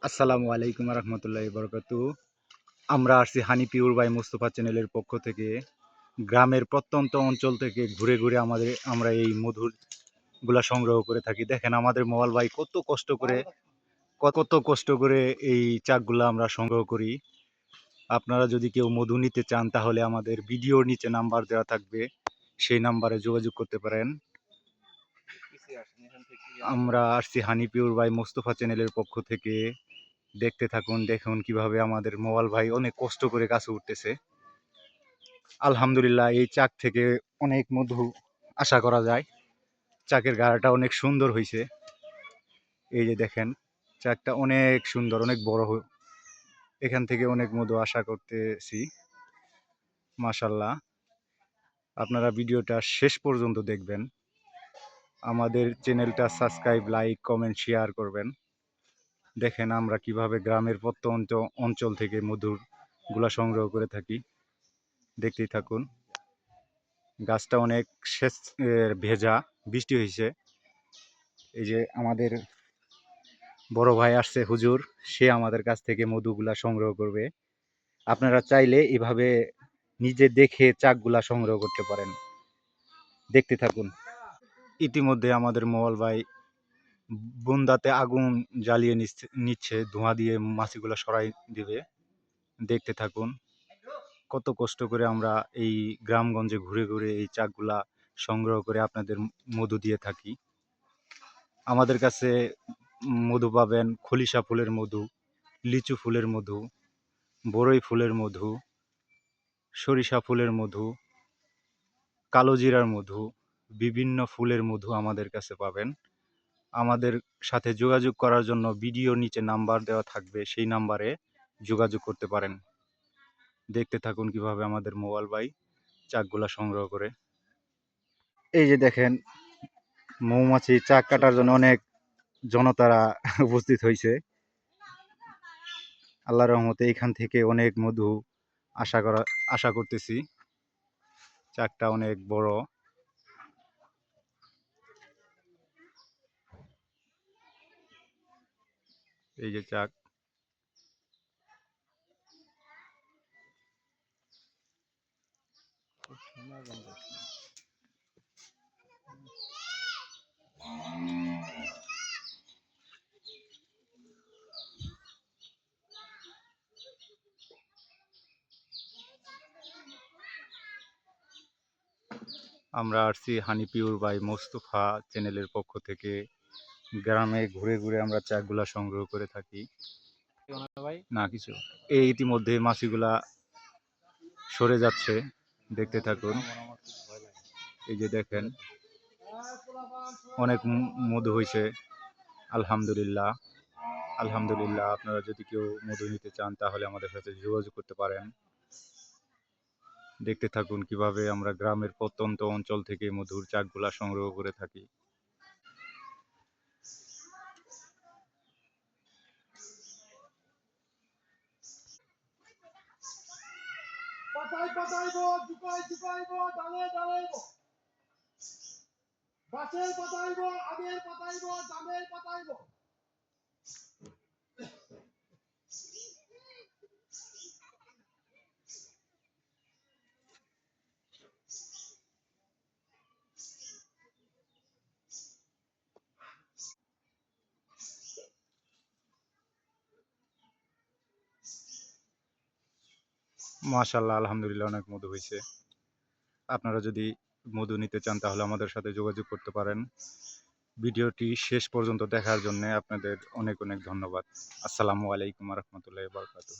আসসালামু আলাইকুম রহমতুল্লাহ বরকাতু। আমরা আসছি হানি পিউর বাই মুস্তফা চ্যানেলের পক্ষ থেকে। গ্রামের প্রত্যন্ত অঞ্চল থেকে ঘুরে ঘুরে আমরা এই মধুর গুলা সংগ্রহ করে থাকি। দেখেন আমাদের মোবাইল ভাই কত কষ্ট করে এই চাকগুলা আমরা সংগ্রহ করি। আপনারা যদি কেউ মধু নিতে চান তাহলে আমাদের ভিডিওর নিচে নাম্বার দেওয়া থাকবে, সেই নাম্বারে যোগাযোগ করতে পারেন। আমরা আসছি হানি পিউর বাই মুস্তফা চ্যানেলের পক্ষ থেকে। দেখতে থাকুন, দেখুন কিভাবে আমাদের মোবাইল ভাই অনেক কষ্ট করে কাছে উঠতেছে। আলহামদুলিল্লাহ, এই চাক থেকে অনেক মধু আশা করা যায়। চাকের গাড়াটা অনেক সুন্দর হয়েছে। এই যে দেখেন, চাকটা অনেক সুন্দর, অনেক বড়। এখান থেকে অনেক মধু আশা করতেছি। মাশাল্লাহ, আপনারা ভিডিওটা শেষ পর্যন্ত দেখবেন। আমাদের চ্যানেলটা সাবস্ক্রাইব, লাইক, কমেন্ট, শেয়ার করবেন। দেখেন আমরা কিভাবে গ্রামের প্রত্যন্ত অঞ্চল থেকে মধুর গুলা সংগ্রহ করে থাকি। দেখতেই থাকুন। গাছটা অনেক ভেজা, বৃষ্টি হয়েছে। এই যে আমাদের বড় ভাই আসছে হুজুর, সে আমাদের কাছ থেকে মধুগুলা সংগ্রহ করবে। আপনারা চাইলে এভাবে নিজে দেখে চাকগুলা সংগ্রহ করতে পারেন। দেখতে থাকুন। ইতিমধ্যে আমাদের মোবাইল ভাই বুন্দাতে আগুন জ্বালিয়ে নিচ্ছে, ধোঁয়া দিয়ে মাছিগুলা সরাই দিবে। দেখতে থাকুন। কত কষ্ট করে আমরা এই গ্রামগঞ্জে ঘুরে ঘুরে এই চাকগুলা সংগ্রহ করে আপনাদের মধু দিয়ে থাকি। আমাদের কাছে মধু পাবেন খলিশা ফুলের মধু, লিচু ফুলের মধু, বড়ই ফুলের মধু, সরিষা ফুলের মধু, কালো জিরার মধু, বিভিন্ন ফুলের মধু আমাদের কাছে পাবেন। আমাদের সাথে যোগাযোগ করার জন্য ভিডিওর নিচে নাম্বার দেওয়া থাকবে, সেই নাম্বারে যোগাযোগ করতে পারেন। দেখতে থাকুন কিভাবে আমাদের মোবাইল ভাই চাকগুলা সংগ্রহ করে। এই যে দেখেন, মৌমাছি চাক কাটার জন্য অনেক জনতারা উপস্থিত হয়েছে। আল্লাহর রহমতে এখান থেকে অনেক মধু আশা করতেছি। চাকটা অনেক বড়। এই যে চাক। আমরা আসছি হানি পিউর বাই মোস্তফা চ্যানেলের পক্ষ থেকে। গ্রামে ঘুরে ঘুরে আমরা চাকগুলা সংগ্রহ করে থাকি। না কিছু। এই ইতিমধ্যে মাছিগুলা সরে যাচ্ছে, দেখতে থাকুন। এই যে দেখেন, অনেক মধু হয়েছে। আলহামদুলিল্লাহ, আলহামদুলিল্লাহ। আপনারা যদি কেউ মধু নিতে চান তাহলে আমাদের সাথে যোগাযোগ করতে পারেন। দেখতে থাকুন কিভাবে আমরা গ্রামের প্রত্যন্ত অঞ্চল থেকে মধুর চাকগুলা সংগ্রহ করে থাকি। পাতাই পাতাইব, জুকাই জুকাইব, ডালে ডালাইব। গাছের পাতাইব, আমের পাতাইব, জামের পাতাইব। মাশাআল্লাহ, আলহামদুলিল্লাহ, অনেক মধু হয়েছে। আপনারা যদি মধু নিতে চান তাহলে আমাদের সাথে যোগাযোগ করতে পারেন। ভিডিওটি শেষ পর্যন্ত দেখার জন্য আপনাদের অনেক অনেক ধন্যবাদ। আসসালামু আলাইকুম রহমতুল্লাহ বরকাতুহ।